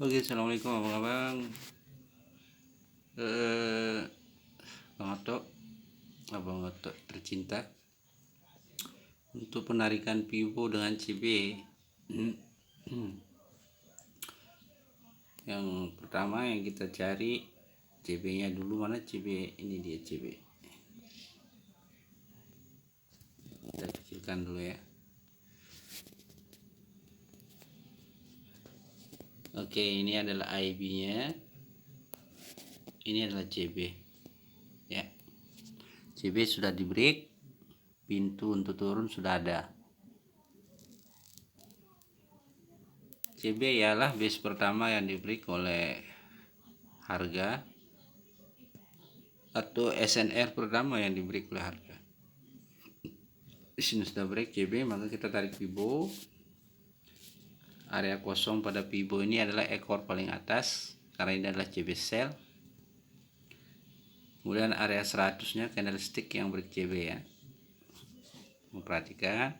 Oke, assalamualaikum abang-abang. Bang Oto, abang Oto tercinta. Untuk penarikan pibo dengan CB, yang pertama yang kita cari CB-nya dulu. Mana CB? Ini dia CB. Kita kecilkan dulu ya. Oke, ini adalah IB-nya. Ini adalah CB. Ya. CB sudah di break. Pintu untuk turun sudah ada. CB ialah base pertama yang di break oleh harga, atau SNR pertama yang di break oleh harga. Di sini sudah break CB, maka kita tarik pibo. Area kosong pada pibo ini adalah ekor paling atas, karena ini adalah CB cell. Kemudian area 100-nya candlestick yang break CB ya. Memperhatikan.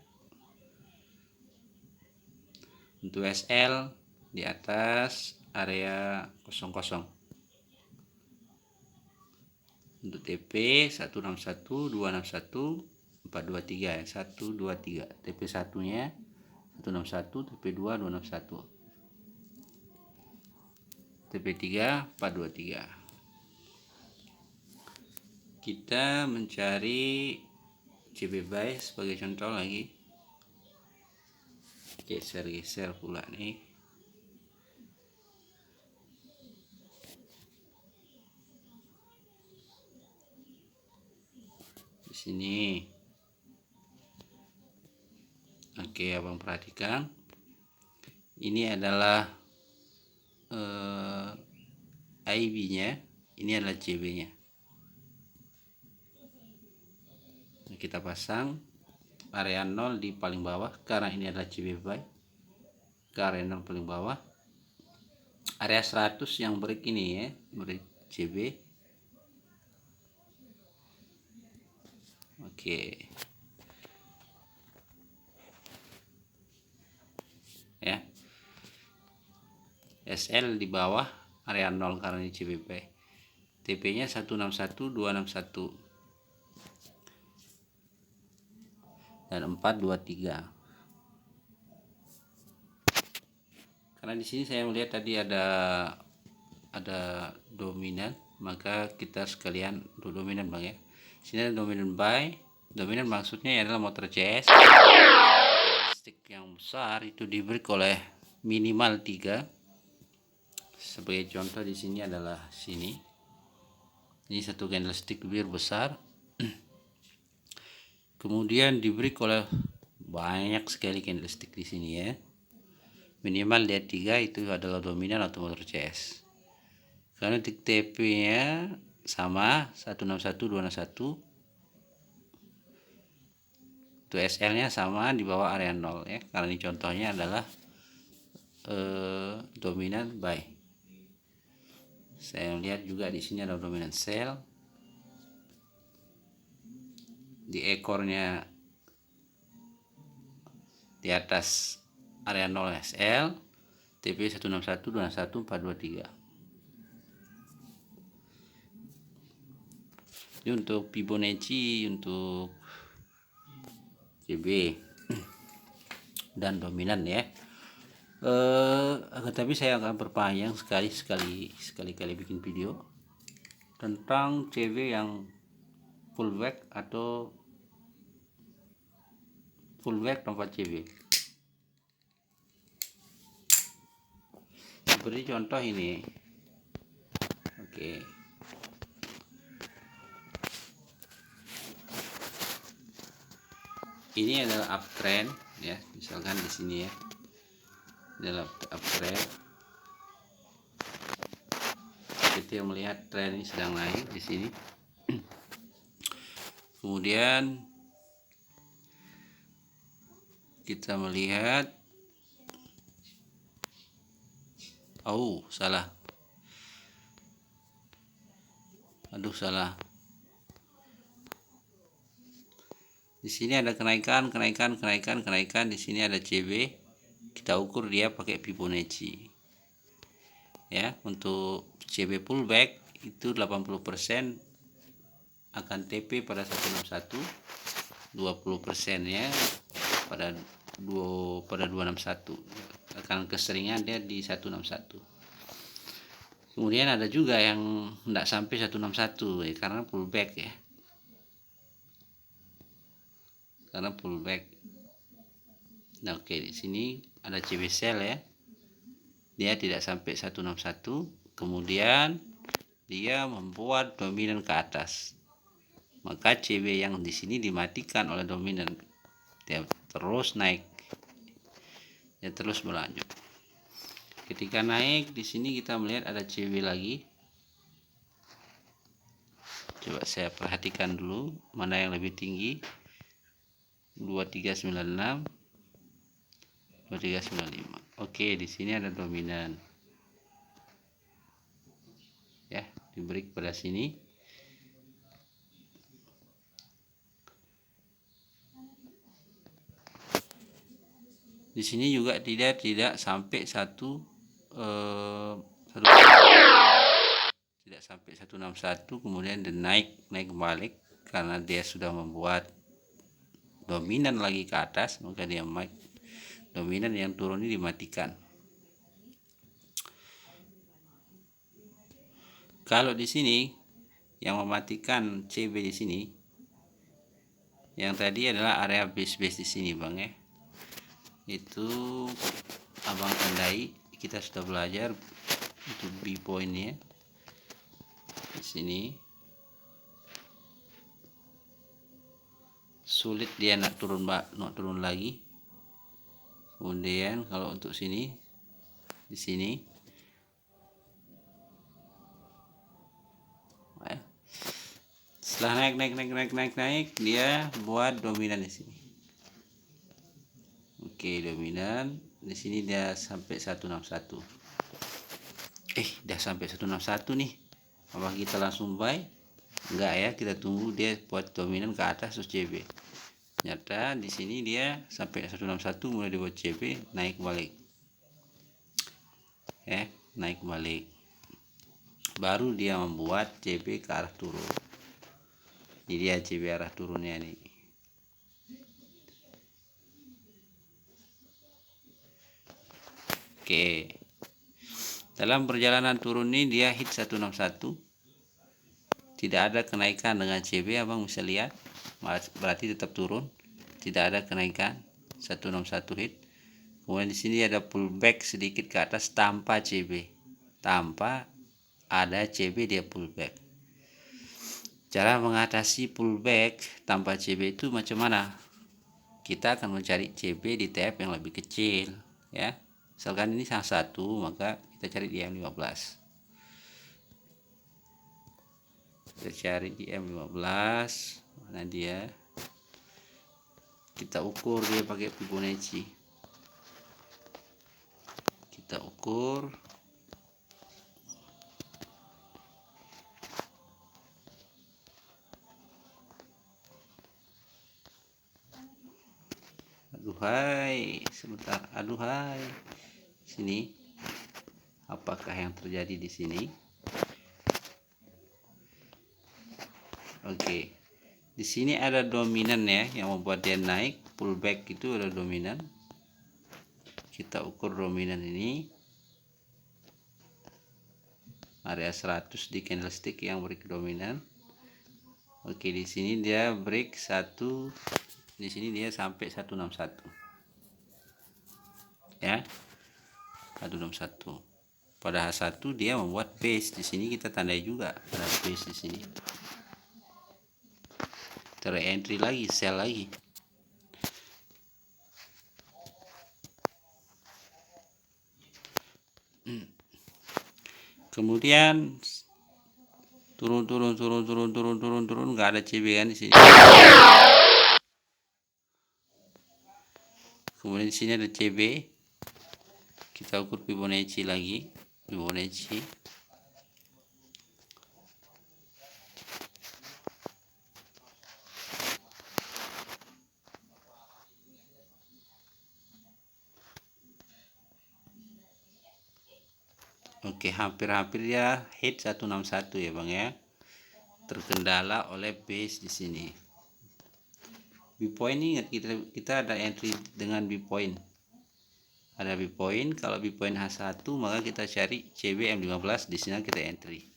Untuk SL di atas area 00. Untuk TP 161, 261, 423 ya. 123. TP 1-nya 161, TP 2 261. TP 3 423. Kita mencari CB buy sebagai contoh lagi. Geser pula nih. Di sini. Oke, abang perhatikan. Ini adalah IB-nya, ini adalah CB-nya. Kita pasang area 0 di paling bawah, karena ini adalah CB buy. Ke area 0 paling bawah. Area 100 yang break ini ya, break CB. Oke. Ya. SL di bawah area 0 karena ini CB buy. TP-nya 161, 261. Dan 423. Karena di sini saya melihat tadi ada dominan, maka kita sekalian dominan bang ya. Sini ada dominan buy. Dominan maksudnya adalah motor CS. Stick yang besar itu di break oleh minimal 3. Sebagai contoh di sini adalah sini. Ini satu candlestick bir besar. Kemudian di break oleh banyak sekali candlestick di sini ya. Minimal dia 3 itu adalah dominan atau motor CS. Karena titik TP-nya sama 161 261. Itu SL-nya sama di bawah area 0 ya. Karena ini contohnya adalah dominan buy. Saya lihat juga di sini ada dominan sell. Di ekornya di atas area 0 SL, TP 161 261 423. Ini untuk Fibonacci, untuk CB dan dominan ya. Tapi saya akan perpanjang sekali bikin video tentang CB yang full back atau full back tanpa CB. Seperti contoh ini. Oke. Ini adalah uptrend ya, misalkan di sini ya. Ini adalah uptrend. Kita melihat tren ini sedang naik di sini. Kemudian kita melihat salah. Salah. Di sini ada kenaikan. Di sini ada CB. Kita ukur dia pakai Fibonacci. ya. Untuk CB pullback itu 80% akan TP pada 161, 20% ya pada 261, akan keseringan dia di 161. Kemudian ada juga yang tidak sampai 161 ya, karena pullback ya, karena pullback. Nah, oke, di sini ada CB sell ya, dia tidak sampai 161, kemudian dia membuat dominan ke atas, maka CB yang di sini dimatikan oleh dominan, dia terus naik, dia terus berlanjut. Ketika naik di sini kita melihat ada CB lagi. Coba saya perhatikan dulu mana yang lebih tinggi, 2396, 2395. Oke, di sini ada dominan ya, di break pada sini. Di sini juga tidak sampai tidak sampai 161, kemudian dia naik balik karena dia sudah membuat dominan lagi ke atas, maka dia dominan yang turun ini dimatikan. Kalau di sini yang mematikan CB di sini, yang tadi adalah area base di sini bang ya, itu abang tandai, kita sudah belajar itu B point ya. Di sini sulit dia nak turun lagi. Kemudian kalau untuk sini, di sini setelah naik dia buat dominan di sini. Oke, dominan di sini dia sampai 161. Dah sampai 161 nih. Apa kita langsung buy? Enggak ya, kita tunggu dia buat dominan ke atas terus CB. Ternyata di sini dia sampai 161, mulai dibuat CB, naik balik. Naik balik. Baru dia membuat CB ke arah turun. Ini dia CB arah turunnya nih. Oke. Dalam perjalanan turun ini dia hit 161. Tidak ada kenaikan dengan CB, abang bisa lihat. Berarti tetap turun. Tidak ada kenaikan. 161 hit. Kemudian di sini ada pullback sedikit ke atas tanpa CB. Tanpa ada CB dia pullback. Cara mengatasi pullback tanpa CB itu macam mana? Kita akan mencari CB di TF yang lebih kecil ya. Misalkan ini salah satu, maka kita cari di M15. Kita cari di M15, mana dia? Kita ukur dia pakai Fibonacci. Kita ukur. Aduhai, sebentar. Aduhai. Sini. Apakah yang terjadi di sini? Oke. Di sini ada dominan ya yang membuat dia naik, pullback itu ada dominan. Kita ukur dominan ini. Area 100 di candlestick yang break dominan. Oke, di sini dia break 1. Di sini dia sampai 161. Ya. 161. Pada H1 dia membuat base. Di sini kita tandai juga ada base di sini. Entry lagi, sell lagi. Kemudian turun nggak ada CB kan di sini. Kemudian di sini ada CB. Kita ukur Fibonacci lagi. Fibonacci. Oke, hampir-hampir ya hit 161 ya Bang ya. Terkendala oleh base di sini. B-point ingat kita ada entry dengan B-point. Ada B-point, kalau B-point H1 maka kita cari CB M15, di sini kita entry.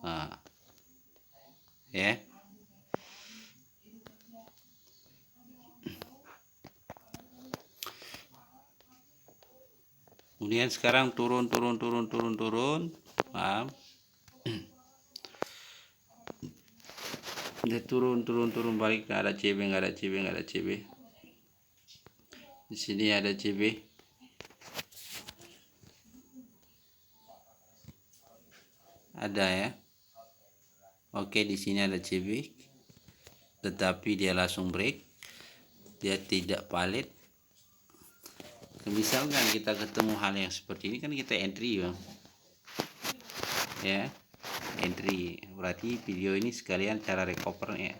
Nah, ya. Kemudian sekarang turun. Paham? Dia turun balik, nggak ada CB. Di sini ada CB. Ada ya. Oke, di sini ada CB. Tetapi dia langsung break. Dia tidak valid. Misalkan kita ketemu hal yang seperti ini kan kita entry Bang. Ya. Entry. Berarti video ini sekalian cara recovernya.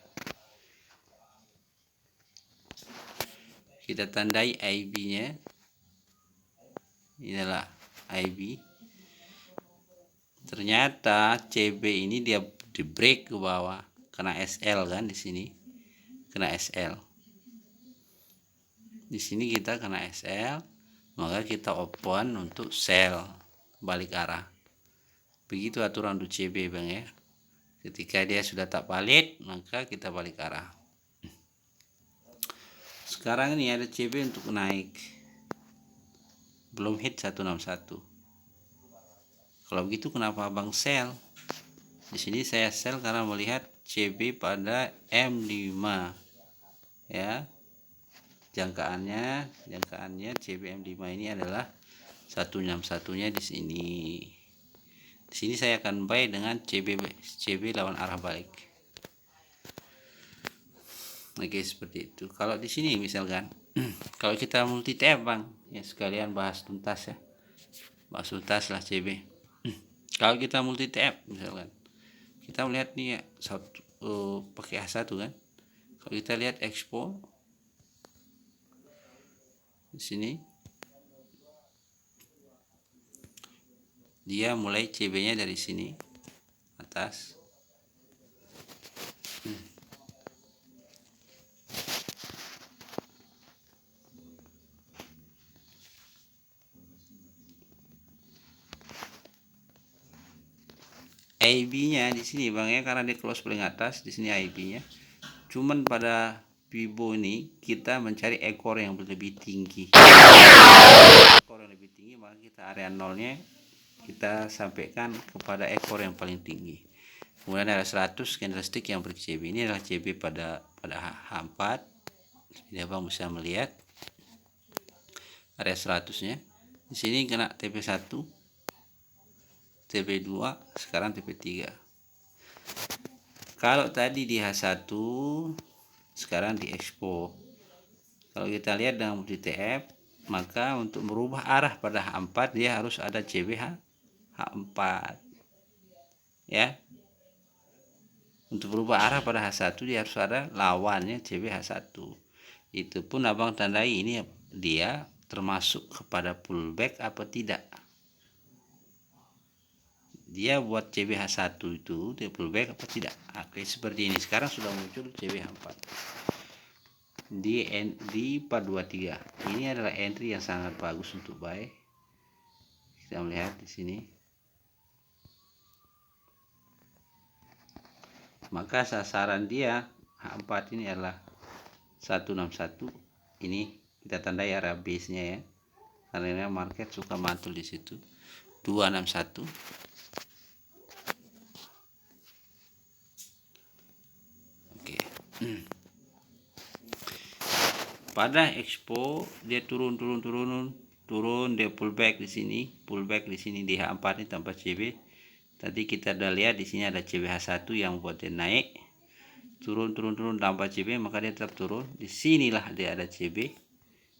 Kita tandai IB-nya. Inilah IB. Ternyata CB ini dia di break ke bawah, kena SL kan di sini. Kena SL. Di sini kita kena SL, maka kita open untuk sell balik arah. Begitu aturan untuk CB Bang ya. Ketika dia sudah tak valid, maka kita balik arah. Sekarang ini ada CB untuk naik. Belum hit 161. Kalau begitu kenapa Bang sell? Di sini saya sell karena melihat CB pada M5. Ya. Jangkaannya CB M5 ini adalah 161-nya di sini. Di sini saya akan buy dengan CB lawan arah balik. Oke, seperti itu. Kalau di sini misalkan kalau kita multi tab Bang, ya sekalian bahas tuntas ya. Bahas tuntas lah CB. Kalau kita multi tab misalkan, kita melihat nih ya pakai A1 kan. Kalau kita lihat expo di sini, dia mulai CB-nya dari sini atas. IB-nya di sini Bang ya, karena dia close paling atas di sini IB-nya. Cuman pada Vibo ini kita mencari ekor yang lebih tinggi. Ekor yang lebih tinggi, maka kita area nolnya kita sampaikan kepada ekor yang paling tinggi. Kemudian ada 100 candlestick yang ber-CB. Ini adalah CB pada H4. Jadi Abang bisa melihat area 100-nya. Di sini kena TP1, TP2, sekarang TP3. Kalau tadi di H1, sekarang di expo. Kalau kita lihat dengan multi TF, maka untuk merubah arah pada H4 dia harus ada CB H4. Ya. Untuk berubah arah pada H1 dia harus ada lawannya CB H1. Itu pun Abang tandai ini dia termasuk kepada pullback apa tidak. Dia buat CB H1 itu dia pullback apa tidak. Oke, seperti ini. Sekarang sudah muncul CB H4 di 423. Ini adalah entry yang sangat bagus untuk buy. Kita melihat di sini. Maka sasaran dia H4 ini adalah 161. Ini kita tandai area base nya ya, karena market suka mantul di situ. 261. Oke. Pada expo dia turun, dia pullback di sini, di H4 ini tanpa CB. Tadi kita udah lihat di sini ada CB H1 yang buat dia naik, turun tanpa CB, maka dia tetap turun. Di sinilah dia ada CB.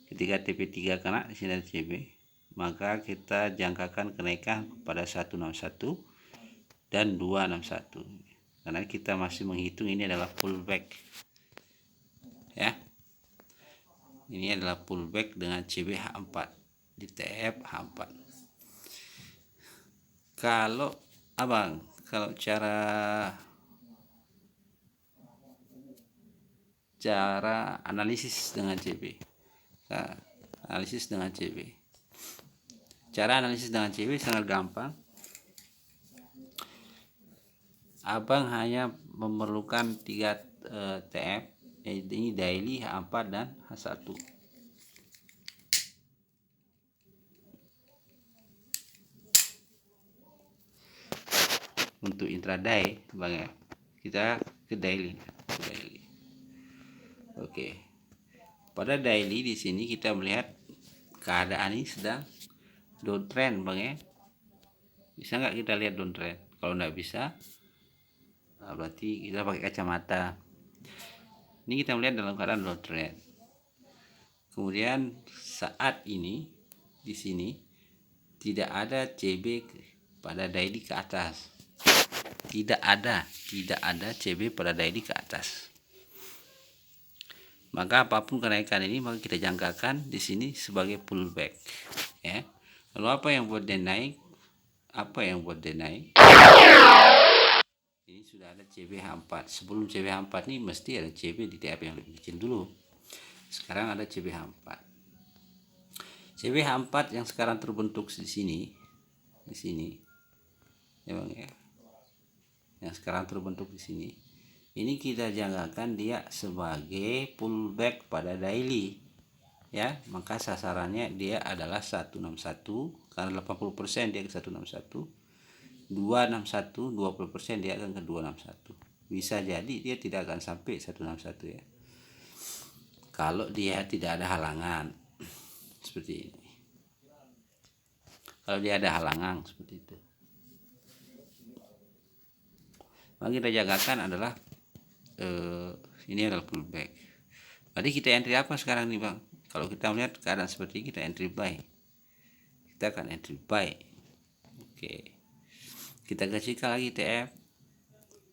Ketika TP3 kena, di sini ada CB, maka kita jangkakan kenaikan pada 161 dan 261. Karena kita masih menghitung ini adalah pullback. Ya. Ini adalah pullback dengan CB H4. di TF H4. Kalau abang, kalau cara analisis dengan CB, analisis dengan CB, cara analisis dengan CB sangat gampang. Abang hanya memerlukan 3 TF, yaitu ini daily, H4 dan H1. Untuk intraday bang ya, kita ke daily. Oke, pada daily di sini kita melihat keadaan ini sedang downtrend bang ya. Bisa nggak kita lihat downtrend? Kalau nggak bisa, berarti kita pakai kacamata. Ini kita melihat dalam keadaan downtrend. Kemudian saat ini di sini tidak ada CB pada daily ke atas. Tidak ada CB pada daily ke atas. Maka apapun kenaikan ini maka kita jangkakan di sini sebagai pullback, ya. Lalu apa yang buat dia naik? Ini sudah ada CB H4. Sebelum CB H4 ini mesti ada CB di TF yang lebih kecil dulu. Sekarang ada CB H4. CB H4 yang sekarang terbentuk di sini, ya bang ya. Yang sekarang terbentuk di sini, ini kita jangkakan dia sebagai pullback pada daily, ya. Maka sasarannya dia adalah 161, karena 80% dia ke 161, 261, 20% dia akan ke 261. Bisa jadi dia tidak akan sampai 161 ya, kalau dia tidak ada halangan seperti ini. Kalau dia ada halangan seperti itu, maka kita jangkakan adalah ini adalah pullback. Jadi kita entry apa sekarang nih bang? Kalau kita melihat keadaan seperti ini, kita entry buy. Kita akan entry buy. Oke, kita kasihkan lagi TF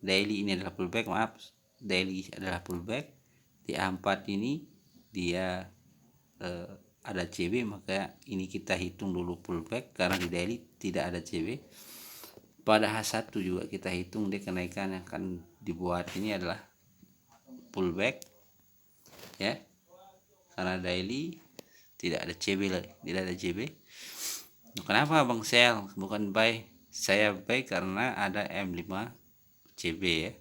daily, ini adalah pullback, maaf, daily adalah pullback. Di A4 ini dia ada CB, maka ini kita hitung dulu pullback karena di daily tidak ada CB. Pada H1 juga kita hitung dia kenaikan yang akan dibuat ini adalah pullback, ya, karena daily tidak ada CB lagi, tidak ada CB. Kenapa bang sell bukan buy? Saya buy karena ada M5 CB ya.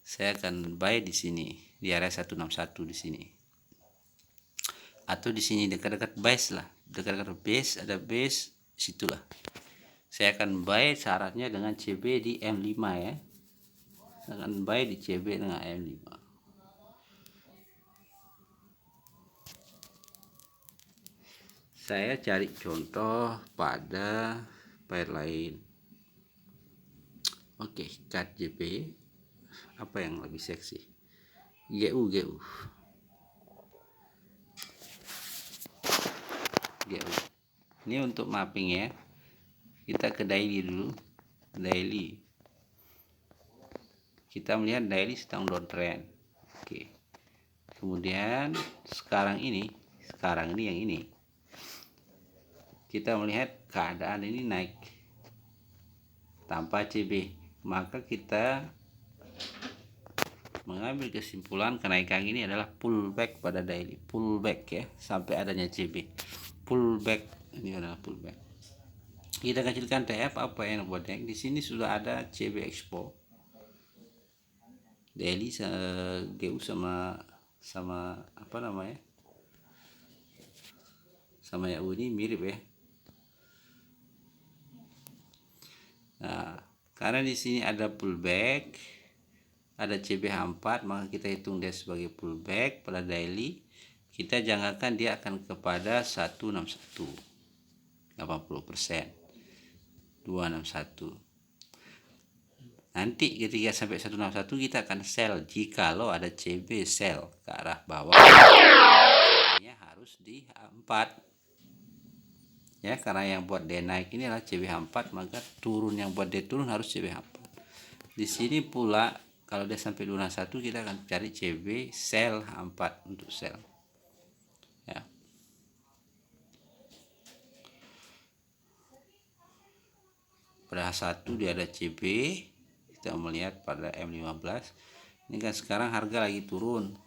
Saya akan buy di sini di area 161 di sini, atau di sini dekat-dekat base lah, dekat-dekat base, ada base situlah. Saya akan buy syaratnya dengan CB di M5 ya. Saya akan buy di CB dengan M5. Saya cari contoh pada pair lain. Oke, KJP apa yang lebih seksi? GU. Ini untuk mapping ya. Kita ke daily dulu. Daily. Kita melihat daily sedang downtrend. Oke. Kemudian sekarang ini yang ini. Kita melihat keadaan ini naik tanpa CB. Maka kita mengambil kesimpulan kenaikan ini adalah pullback pada daily. Pullback ya, sampai adanya CB. Pullback, ini adalah pullback. Kita kecilkan TF, apa yang buat naik? Di sini sudah ada CB Expo. Daily GU sama apa namanya? Sama YU ini mirip ya. Nah, karena di sini ada pullback, ada CBH4, maka kita hitung dia sebagai pullback pada daily. Kita jangkakan dia akan kepada 161, 80%, 261. Nanti ketika sampai 161 kita akan sell jikalau ada CB sell ke arah bawah. CB-nya harus di 4. Ya, karena yang buat dia naik ini adalah CBH4, maka turun yang buat dia turun harus CBH4. Di sini pula kalau dia sampai 261 kita akan cari CB sell H4 untuk sell. Ya. pada H1 dia ada CB. Kita melihat pada M15 ini kan sekarang harga lagi turun.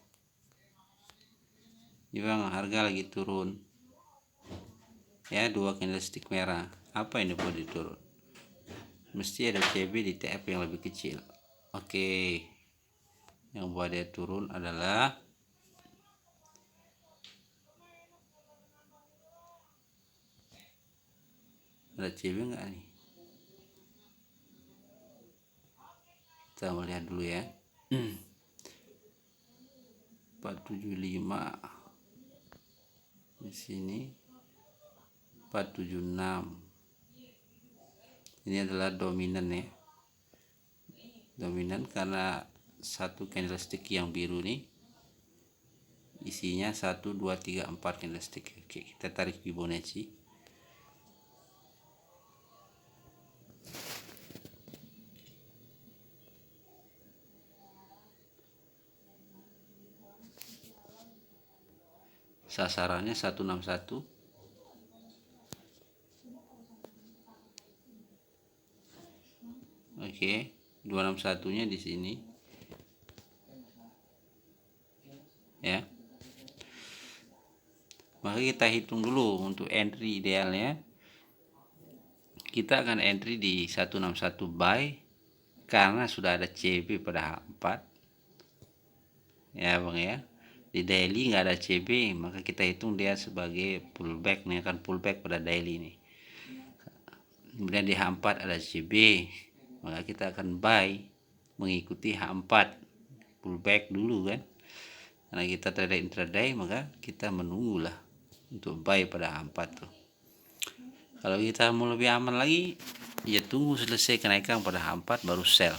Ini bang, harga lagi turun ya, 2 candlestick merah. Apa ini buat diturun? Mesti ada CB di TF yang lebih kecil. Oke, yang buat dia turun adalah ada CB enggak nih? Kita melihat dulu ya. 475 di sini, 476. Ini adalah dominan ya, dominan karena satu candlestick yang biru nih isinya 1 2 3 4 candlestick. Oke, kita tarik Fibonacci. Sasarannya 161. Oke, 261-nya di sini. Ya. Maka kita hitung dulu untuk entry idealnya. Kita akan entry di 161 buy karena sudah ada CB pada H4. Ya, Bang ya. Di daily nggak ada CB, maka kita hitung dia sebagai pullback nih, akan pullback pada daily nih. Kemudian di H4 ada CB, maka kita akan buy mengikuti H4 pullback dulu kan, karena kita trader intraday, maka kita menunggulah untuk buy pada H4 tuh. Kalau kita mau lebih aman lagi, ya tunggu selesai kenaikan pada H4 baru sell,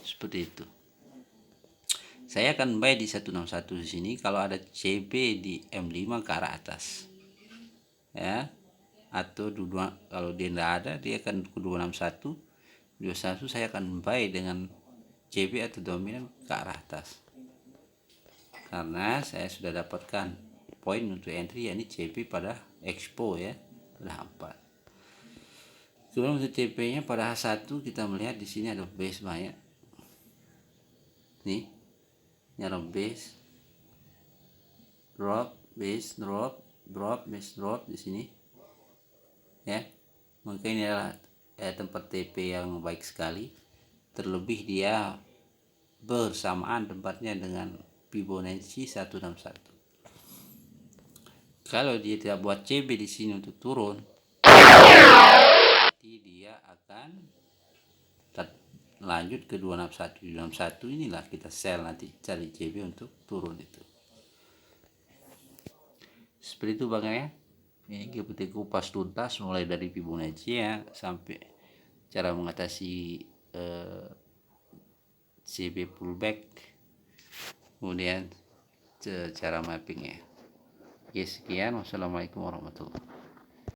seperti itu. Saya akan buy di 161 di sini kalau ada CB di M5 ke arah atas ya, atau kalau dia tidak ada, dia akan ke 261. 21 saya akan buy dengan CB atau dominan ke arah atas, karena saya sudah dapatkan poin untuk entry, yakni CB pada expo ya, pada H4. Kemudian untuk TP nya pada H1 kita melihat di sini ada base banyak nih, nyala base drop, base drop, drop, base drop di sini ya. Maka ini adalah tempat TP yang baik sekali, terlebih dia bersamaan tempatnya dengan Fibonacci 161. Kalau dia tidak buat CB di sini untuk turun, nanti dia akan lanjut ke 261. 261 inilah kita sell, nanti cari CB untuk turun itu. Seperti itu Bang ya. Ini kita kupas tuntas mulai dari Fibonacci ya sampai cara mengatasi CB pullback, kemudian cara mappingnya. Oke, sekian. Wassalamualaikum warahmatullahi wabarakatuh.